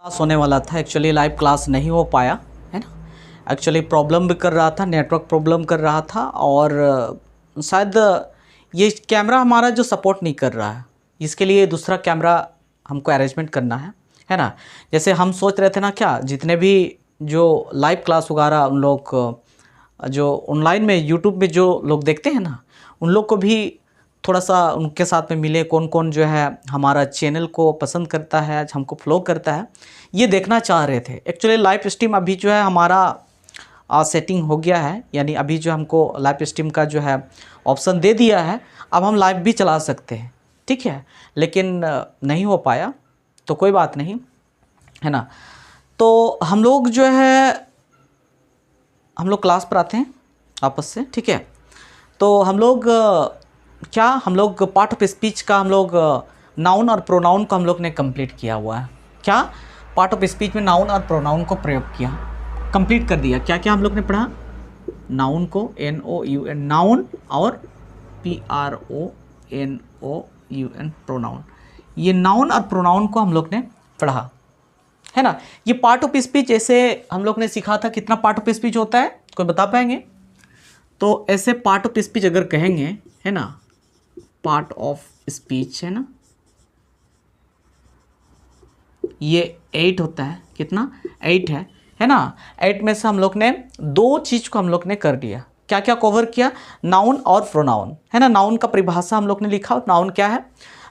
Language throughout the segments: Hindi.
क्लास होने वाला था, एक्चुअली लाइव क्लास नहीं हो पाया है ना। एक्चुअली प्रॉब्लम भी कर रहा था, नेटवर्क प्रॉब्लम कर रहा था और शायद ये कैमरा हमारा जो सपोर्ट नहीं कर रहा है, इसके लिए दूसरा कैमरा हमको अरेंजमेंट करना है ना। जैसे हम सोच रहे थे ना, क्या जितने भी जो लाइव क्लास वगैरह उन लोग जो ऑनलाइन में यूट्यूब में जो लोग देखते हैं ना, उन लोग को भी थोड़ा सा उनके साथ में मिले, कौन कौन जो है हमारा चैनल को पसंद करता है, हमको फॉलो करता है, ये देखना चाह रहे थे। एक्चुअली लाइव स्ट्रीम अभी जो है हमारा सेटिंग हो गया है, यानी अभी जो हमको लाइव स्ट्रीम का जो है ऑप्शन दे दिया है, अब हम लाइव भी चला सकते हैं, ठीक है। लेकिन नहीं हो पाया तो कोई बात नहीं, है ना। तो हम लोग जो है हम लोग क्लास पर आते हैं आपस से, ठीक है। तो हम लोग हम लोग पार्ट ऑफ स्पीच का हम लोग नाउन और प्रोनाउन को हम लोग ने कंप्लीट किया हुआ है। क्या पार्ट ऑफ स्पीच में नाउन और प्रोनाउन को प्रयोग किया, कंप्लीट कर दिया। क्या क्या हम लोग ने पढ़ा? नाउन को NOUN नाउन और PRONOUN प्रोनाउन। ये नाउन और प्रोनाउन को हम लोग ने पढ़ा, है ना। ये पार्ट ऑफ स्पीच ऐसे हम लोग ने सीखा था। कितना पार्ट ऑफ स्पीच होता है, कोई बता पाएंगे? तो ऐसे पार्ट ऑफ स्पीच अगर कहेंगे, है ना, पार्ट ऑफ स्पीच है ना, ये 8 होता है। कितना? 8 है ना। 8 में से हम लोग ने 2 चीज़ को हम लोग ने कर दिया। क्या क्या कवर किया? नाउन और प्रोनाउन, है ना। नाउन का परिभाषा हम लोग ने लिखा। नाउन क्या है?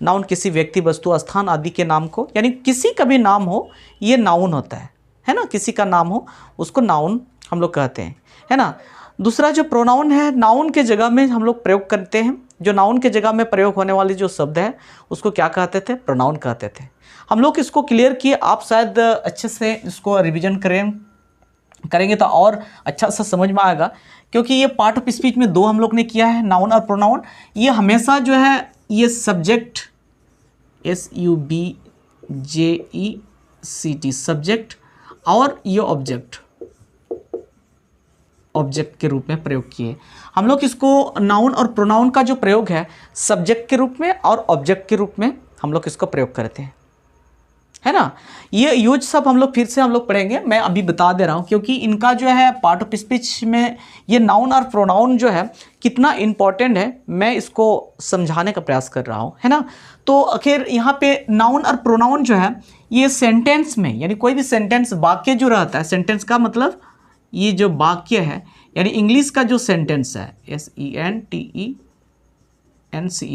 नाउन किसी व्यक्ति, वस्तु, स्थान आदि के नाम को, यानी किसी का भी नाम हो, ये नाउन होता है ना। किसी का नाम हो उसको नाउन हम लोग कहते हैं, है ना। दूसरा जो प्रोनाउन है, नाउन के जगह में हम लोग प्रयोग करते हैं। जो नाउन के जगह में प्रयोग होने वाली जो शब्द है उसको क्या कहते थे? प्रोनाउन कहते थे। हम लोग इसको क्लियर किए। आप शायद अच्छे से इसको रिवीजन करेंगे तो और अच्छा सा समझ में आएगा, क्योंकि ये पार्ट ऑफ स्पीच में 2 हम लोग ने किया है, नाउन और प्रोनाउन। ये हमेशा जो है ये सब्जेक्ट SUBJECT सब्जेक्ट और ये ऑब्जेक्ट के रूप में प्रयोग किए हम लोग। इसको नाउन और प्रोनाउन का जो प्रयोग है सब्जेक्ट के रूप में और ऑब्जेक्ट के रूप में हम लोग इसको प्रयोग करते हैं, है ना। ये यूज सब हम लोग फिर से हम लोग पढ़ेंगे, मैं अभी बता दे रहा हूँ, क्योंकि इनका जो है पार्ट ऑफ स्पीच में ये नाउन और प्रोनाउन जो है कितना इंपॉर्टेंट है, मैं इसको समझाने का प्रयास कर रहा हूँ, है ना। तो आखिर यहाँ पे नाउन और प्रोनाउन जो है ये सेंटेंस में, यानी कोई भी सेंटेंस, वाक्य जो रहता है, सेंटेंस का मतलब ये जो वाक्य है, यानी इंग्लिश का जो सेंटेंस है SENTENCE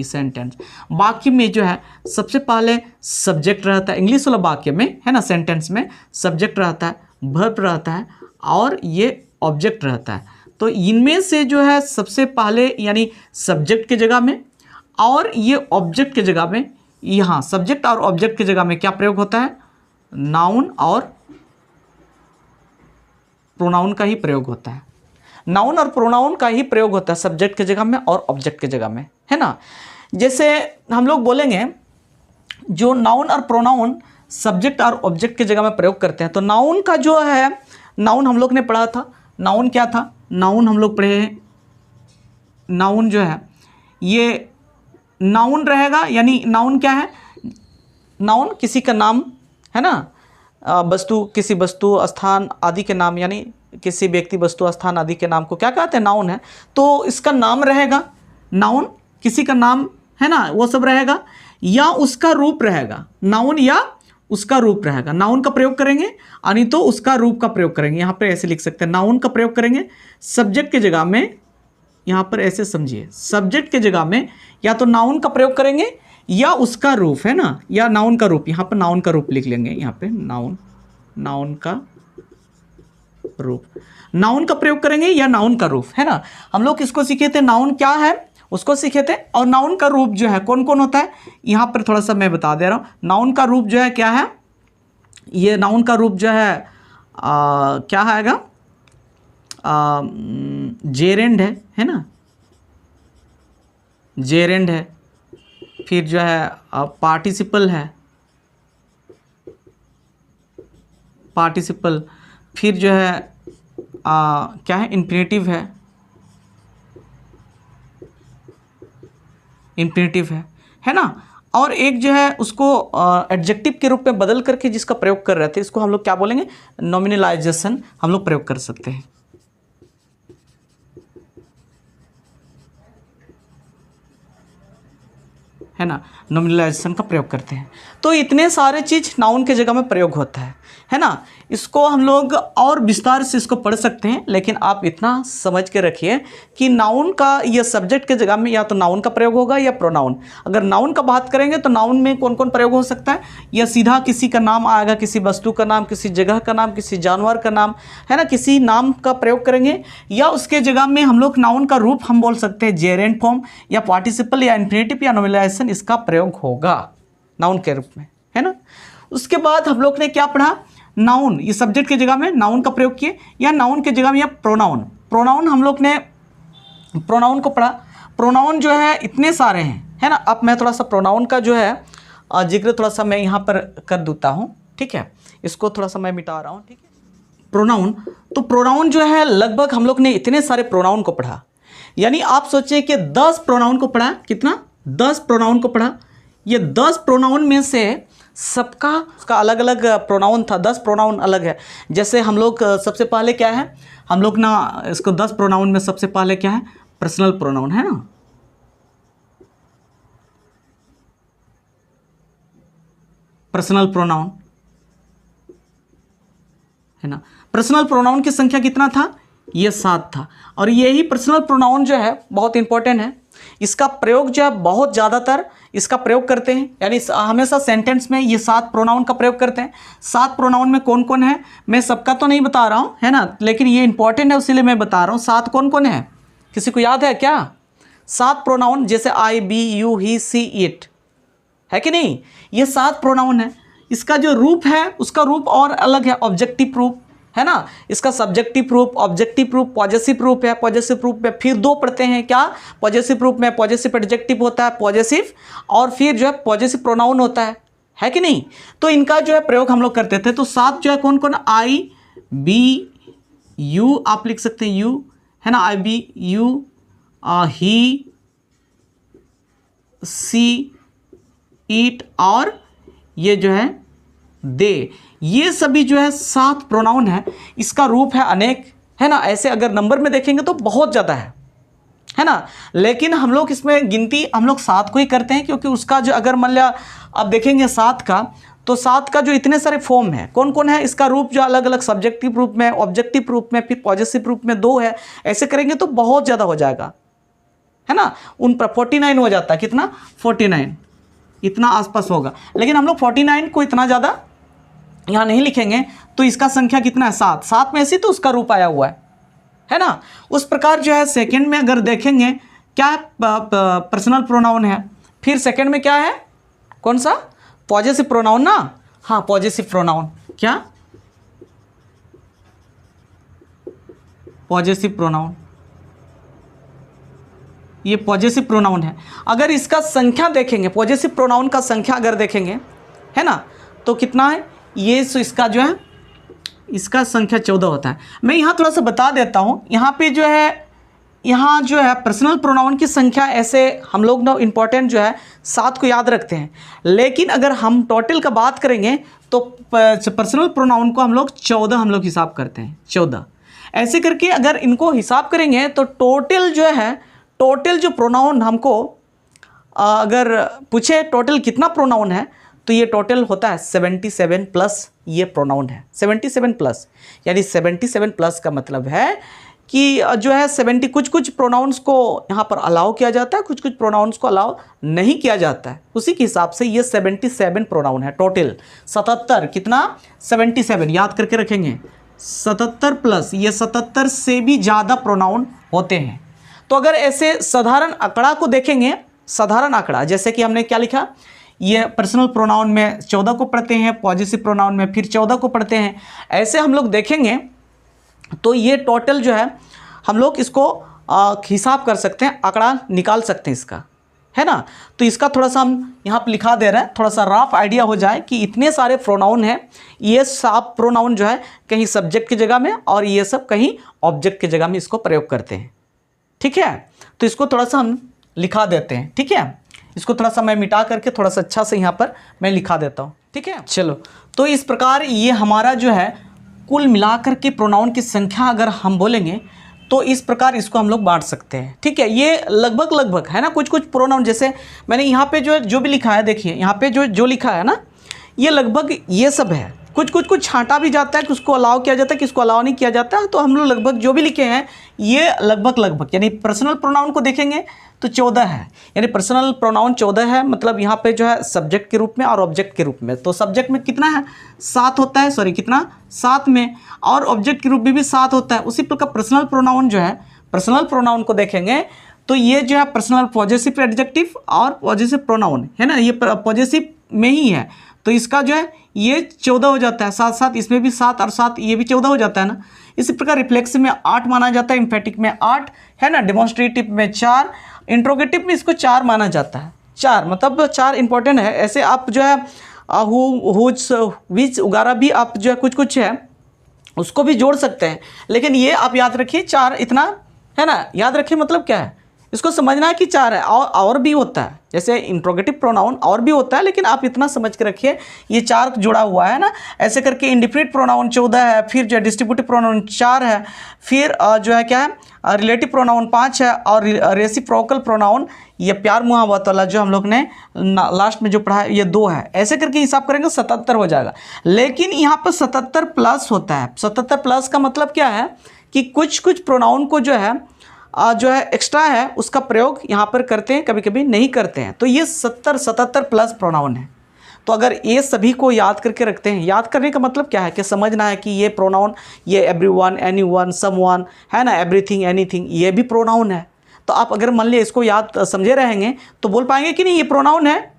सेंटेंस, वाक्य में जो है सबसे पहले सब्जेक्ट रहता है। इंग्लिश वाला वाक्य में, है ना, सेंटेंस में सब्जेक्ट रहता है, वर्ब रहता है और ये ऑब्जेक्ट रहता है। तो इनमें से जो है सबसे पहले, यानी सब्जेक्ट के जगह में और ये ऑब्जेक्ट के जगह में, यहाँ सब्जेक्ट और ऑब्जेक्ट के जगह में क्या प्रयोग होता है? नाउन और प्रोनाउन का ही प्रयोग होता है। नाउन और प्रोनाउन का ही प्रयोग होता है सब्जेक्ट के जगह में और ऑब्जेक्ट के जगह में, है ना। जैसे हम लोग बोलेंगे जो नाउन और प्रोनाउन सब्जेक्ट और ऑब्जेक्ट के जगह में प्रयोग करते हैं, तो नाउन का जो है, नाउन हम लोग ने पढ़ा था। नाउन क्या था? नाउन हम लोग पढ़े हैं। नाउन जो है ये नाउन रहेगा, यानी नाउन क्या है? नाउन किसी का नाम, है ना। वस्तु, किसी वस्तु, स्थान आदि के नाम, यानी किसी व्यक्ति, वस्तु, स्थान आदि के नाम को क्या कहते हैं? नाउन है। तो इसका नाम रहेगा, नाउन किसी का नाम, है ना, वो सब रहेगा, या उसका रूप रहेगा। नाउन या उसका रूप रहेगा। नाउन का प्रयोग करेंगे और नहीं तो उसका रूप का प्रयोग करेंगे। यहाँ पे ऐसे लिख सकते हैं, नाउन का प्रयोग करेंगे सब्जेक्ट के जगह में। यहाँ पर ऐसे समझिए, सब्जेक्ट के जगह में या तो नाउन का प्रयोग करेंगे या उसका रूप, है ना, या नाउन का रूप। यहाँ पर नाउन का रूप लिख लेंगे, यहाँ पे नाउन का रूप, नाउन का प्रयोग करेंगे या नाउन का रूप, है ना। हम लोग इसको सीखे थे, नाउन क्या है उसको सीखे थे, और नाउन का रूप जो है कौन कौन होता है, यहाँ पर थोड़ा सा मैं बता दे रहा हूँ। नाउन का रूप जो है क्या है? ये नाउन का रूप जो है क्या आएगा? जेरेंड है ना, जेरेंड है। फिर जो है पार्टिसिपल है, पार्टिसिपल। फिर जो है क्या है? इन्फिनेटिव है, इन्फिनेटिव है ना। और एक जो है उसको एडजेक्टिव के रूप में बदल करके जिसका प्रयोग कर रहे थे, इसको हम लोग क्या बोलेंगे, नॉमिनलाइजेशन हम लोग प्रयोग कर सकते हैं, है ना, नॉमिनलाइजेशन का प्रयोग करते हैं। तो इतने सारे चीज़ नाउन के जगह में प्रयोग होता है ना। इसको हम लोग और विस्तार से इसको पढ़ सकते हैं, लेकिन आप इतना समझ के रखिए कि नाउन का या सब्जेक्ट के जगह में या तो नाउन का प्रयोग होगा या प्रोनाउन। अगर नाउन का बात करेंगे तो नाउन में कौन कौन प्रयोग हो सकता है, या सीधा किसी का नाम आएगा, किसी वस्तु का नाम, किसी जगह का नाम, किसी जानवर का नाम, है ना, किसी नाम का प्रयोग करेंगे, या उसके जगह में हम लोग नाउन का रूप हम बोल सकते हैं जेरेंट फॉर्म या पार्टिसिपल या इन्फिनेटिव या नॉमिनलाइजेशन, इसका प्रयोग होगा नाउन के रूप में, है ना। उसके बाद हम लोग ने क्या पढ़ा, नाउन, ये सब्जेक्ट की जगह में नाउन का प्रयोग किए, या नाउन की जगह में या प्रोनाउन। प्रोनाउन हम लोग ने प्रोनाउन को पढ़ा। प्रोनाउन जो है इतने सारे हैं, है ना। अब मैं थोड़ा सा प्रोनाउन का जो है जिक्र थोड़ा सा मैं यहाँ पर कर देता हूँ, ठीक है। इसको थोड़ा सा मैं मिटा रहा हूँ, ठीक है। प्रोनाउन, तो प्रोनाउन जो है लगभग हम लोग ने इतने सारे प्रोनाउन को पढ़ा, यानी आप सोचिए कि 10 प्रोनाउन को पढ़ा। कितना, 10 प्रोनाउन को पढ़ा। ये 10 प्रोनाउन में से सबका उसका अलग अलग प्रोनाउन था, 10 प्रोनाउन अलग है। जैसे हम लोग सबसे पहले क्या है, हम लोग ना इसको 10 प्रोनाउन में सबसे पहले क्या है, पर्सनल प्रोनाउन, है ना। पर्सनल प्रोनाउन, है ना। पर्सनल प्रोनाउन की संख्या कितना था, ये 7 था। और यही पर्सनल प्रोनाउन जो है बहुत इंपॉर्टेंट है। इसका प्रयोग जो है बहुत ज़्यादातर इसका प्रयोग करते हैं, यानी हमेशा सेंटेंस में ये 7 प्रोनाउन का प्रयोग करते हैं। 7 प्रोनाउन में कौन कौन है, मैं सबका तो नहीं बता रहा हूँ, है ना, लेकिन ये इंपॉर्टेंट है इसीलिए मैं बता रहा हूँ। 7 कौन कौन है, किसी को याद है क्या? 7 प्रोनाउन, जैसे I, we, you, he, she, it, है कि नहीं, ये 7 प्रोनाउन है। इसका जो रूप है उसका रूप और अलग है, ऑब्जेक्टिव रूप, है ना। इसका सब्जेक्टिव रूप, ऑब्जेक्टिव रूप, पॉजेसिव रूप है। पॉजेसिव रूप में फिर 2 पढ़ते हैं, क्या, पॉजेसिव रूप में पॉजेसिव एडजेक्टिव होता है, पॉजेसिव, और फिर जो है पॉजेसिव प्रोनाउन होता है कि नहीं। तो इनका जो है प्रयोग हम लोग करते थे। तो 7 जो है कौन कौन, आई, बी, यू, आप लिख सकते हैं यू, है ना, आई, बी, यू, ही, सी, ईट, और ये जो है दे, ये सभी जो है 7 प्रोनाउन है। इसका रूप है अनेक, है ना। ऐसे अगर नंबर में देखेंगे तो बहुत ज़्यादा है ना, लेकिन हम लोग इसमें गिनती हम लोग 7 को ही करते हैं, क्योंकि उसका जो अगर मान लिया आप देखेंगे 7 का, तो 7 का जो इतने सारे फॉर्म है, कौन कौन है, इसका रूप जो अलग अलग सब्जेक्टिव रूप में, ऑब्जेक्टिव रूप में, फिर पॉजेसिव रूप में 2 है। ऐसे करेंगे तो बहुत ज़्यादा हो जाएगा, है ना। उन पर 49 हो जाता है, कितना, 49, इतना आसपास होगा। लेकिन हम लोग 49 को इतना ज़्यादा यहाँ नहीं लिखेंगे, तो इसका संख्या कितना है, 7। 7 में से तो उसका रूप आया हुआ है ना। उस प्रकार जो है सेकंड में अगर देखेंगे क्या है, पर्सनल प्रोनाउन है। फिर सेकंड में क्या है, कौन सा, पॉजेसिव प्रोनाउन ना, हाँ, पॉजेसिव प्रोनाउन, क्या, पॉजेसिव प्रोनाउन, ये पॉजेसिव प्रोनाउन है। अगर इसका संख्या देखेंगे, पॉजेसिव प्रोनाउन का संख्या अगर देखेंगे, है ना, तो कितना है ये, सो इसका जो है, इसका संख्या 14 होता है। मैं यहाँ थोड़ा सा बता देता हूँ, यहाँ पे जो है, यहाँ जो है पर्सनल प्रोनाउन की संख्या ऐसे हम लोग ना इंपॉर्टेंट जो है 7 को याद रखते हैं, लेकिन अगर हम टोटल का बात करेंगे तो पर्सनल प्रोनाउन को हम लोग 14 हम लोग हिसाब करते हैं, 14। ऐसे करके अगर इनको हिसाब करेंगे तो टोटल जो है, टोटल जो प्रोनाउन हमको अगर पूछे टोटल कितना प्रोनाउन है, तो ये टोटल होता है 77 प्लस ये प्रोनाउन है, 77 प्लस, यानी 77 प्लस का मतलब है कि जो है 70, कुछ कुछ प्रोनाउंस को यहाँ पर अलाउ किया जाता है, कुछ कुछ प्रोनाउंस को अलाउ नहीं किया जाता है। उसी के हिसाब से ये 77 प्रोनाउन है टोटल। 77 कितना, 77 याद करके रखेंगे, 77 प्लस ये 77 से भी ज़्यादा प्रोनाउन होते हैं। तो अगर ऐसे साधारण आंकड़ा को देखेंगे, साधारण आंकड़ा जैसे कि हमने क्या लिखा, ये पर्सनल प्रोनाउन में 14 को पढ़ते हैं, पॉजिटिव प्रोनाउन में फिर 14 को पढ़ते हैं। ऐसे हम लोग देखेंगे तो ये टोटल जो है हम लोग इसको हिसाब कर सकते हैं, आंकड़ा निकाल सकते हैं इसका, है ना। तो इसका थोड़ा सा हम यहाँ पर लिखा दे रहे हैं, थोड़ा सा रफ आइडिया हो जाए कि इतने सारे प्रोनाउन हैं। ये सब प्रोनाउन जो है कहीं सब्जेक्ट की जगह में और ये सब कहीं ऑब्जेक्ट की जगह में इसको प्रयोग करते हैं, ठीक है। तो इसको थोड़ा सा हम लिखा देते हैं, ठीक है। इसको थोड़ा सा मैं मिटा करके थोड़ा सा अच्छा से यहाँ पर मैं लिखा देता हूँ, ठीक है। चलो, तो इस प्रकार ये हमारा जो है कुल मिलाकर के प्रोनाउन की संख्या अगर हम बोलेंगे तो इस प्रकार इसको हम लोग बांट सकते हैं, ठीक है। ये लगभग है ना, कुछ कुछ प्रोनाउन जैसे मैंने यहाँ पे जो भी लिखा है, देखिए यहाँ पे जो लिखा है ना, ये लगभग ये सब है। कुछ छांटा भी जाता है कि उसको अलाउ किया जाता है, किसको अलाउ नहीं किया जाता। तो हम लोग लगभग जो भी लिखे हैं ये लगभग यानी पर्सनल प्रोनाउन को देखेंगे तो 14 है, यानी पर्सनल प्रोनाउन 14 है। मतलब यहाँ पे जो है सब्जेक्ट के रूप में और ऑब्जेक्ट के रूप में, तो सब्जेक्ट में कितना है 7 होता है, सॉरी कितना 7 में, और ऑब्जेक्ट के रूप में भी 7 होता है। उसी प्रकार पर्सनल प्रोनाउन जो है, पर्सनल प्रोनाउन को देखेंगे तो ये जो है पर्सनल पॉजेसिव एडजेक्टिव और पॉजेसिव प्रोनाउन है ना, ये पॉजेसिव में ही है। तो इसका जो है ये 14 हो जाता है, साथ साथ इसमें भी 7 और 7 ये भी 14 हो जाता है ना। इसी प्रकार रिफ्लेक्सिव में 8 माना जाता है, इम्फेटिक में 8 है ना, डेमोन्स्ट्रेटिव में 4, इंट्रोगेटिव में इसको 4 माना जाता है। 4 मतलब 4 इंपॉर्टेंट है। ऐसे आप जो है हु, हुज, विच वगैरह भी आप जो है कुछ है उसको भी जोड़ सकते हैं, लेकिन ये आप याद रखिए 4 इतना है ना, याद रखिए मतलब क्या है, इसको समझना है कि 4 है। और भी होता है, जैसे इंट्रोगेटिव प्रोनाउन और भी होता है, लेकिन आप इतना समझ के रखिए ये 4 जुड़ा हुआ है ना। ऐसे करके इंडिफिनिट प्रोनाउन 14 है, फिर जो है डिस्ट्रीब्यूटिव प्रोनाउन 4 है, फिर जो है क्या है रिलेटिव प्रोनाउन 5 है, और रेसिप्रोकल प्रोनाउन ये प्यार मुहावत वाला जो हम लोग ने लास्ट में जो पढ़ा है ये 2 है। ऐसे करके हिसाब करेंगे 77 हो जाएगा। लेकिन यहाँ पर 77 प्लस होता है। 77 प्लस का मतलब क्या है कि कुछ प्रोनाउन को जो है एक्स्ट्रा है उसका प्रयोग यहाँ पर करते हैं, कभी कभी नहीं करते हैं। तो ये 77 प्लस प्रोनाउन है। तो अगर ये सभी को याद करके रखते हैं, याद करने का मतलब क्या है कि समझना है कि ये प्रोनाउन, ये एवरीवन, एनीवन, समवन है ना, एवरीथिंग, एनीथिंग, ये भी प्रोनाउन है। तो आप अगर मान लिया इसको याद समझे रहेंगे तो बोल पाएंगे कि नहीं ये प्रोनाउन है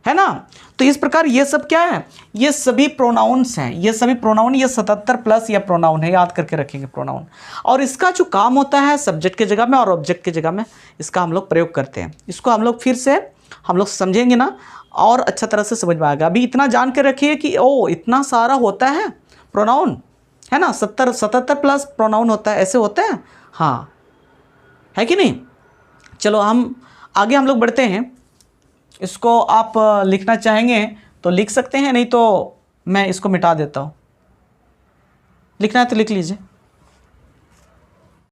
ना। तो इस प्रकार ये सब क्या है, ये सभी प्रोनाउंस हैं, ये सभी प्रोनाउन, ये 77 प्लस ये प्रोनाउन है, याद करके रखेंगे प्रोनाउन। और इसका जो काम होता है सब्जेक्ट के जगह में और ऑब्जेक्ट के जगह में इसका हम लोग प्रयोग करते हैं। इसको हम लोग फिर से हम लोग समझेंगे ना और अच्छा तरह से समझ में आएगा। अभी इतना जान के रखिए कि ओ इतना सारा होता है प्रोनाउन है ना, 77 प्लस प्रोनाउन होता है, ऐसे होता है, हाँ है कि नहीं। चलो हम आगे हम लोग बढ़ते हैं। इसको आप लिखना चाहेंगे तो लिख सकते हैं, नहीं तो मैं इसको मिटा देता हूँ। लिखना है तो लिख लीजिए।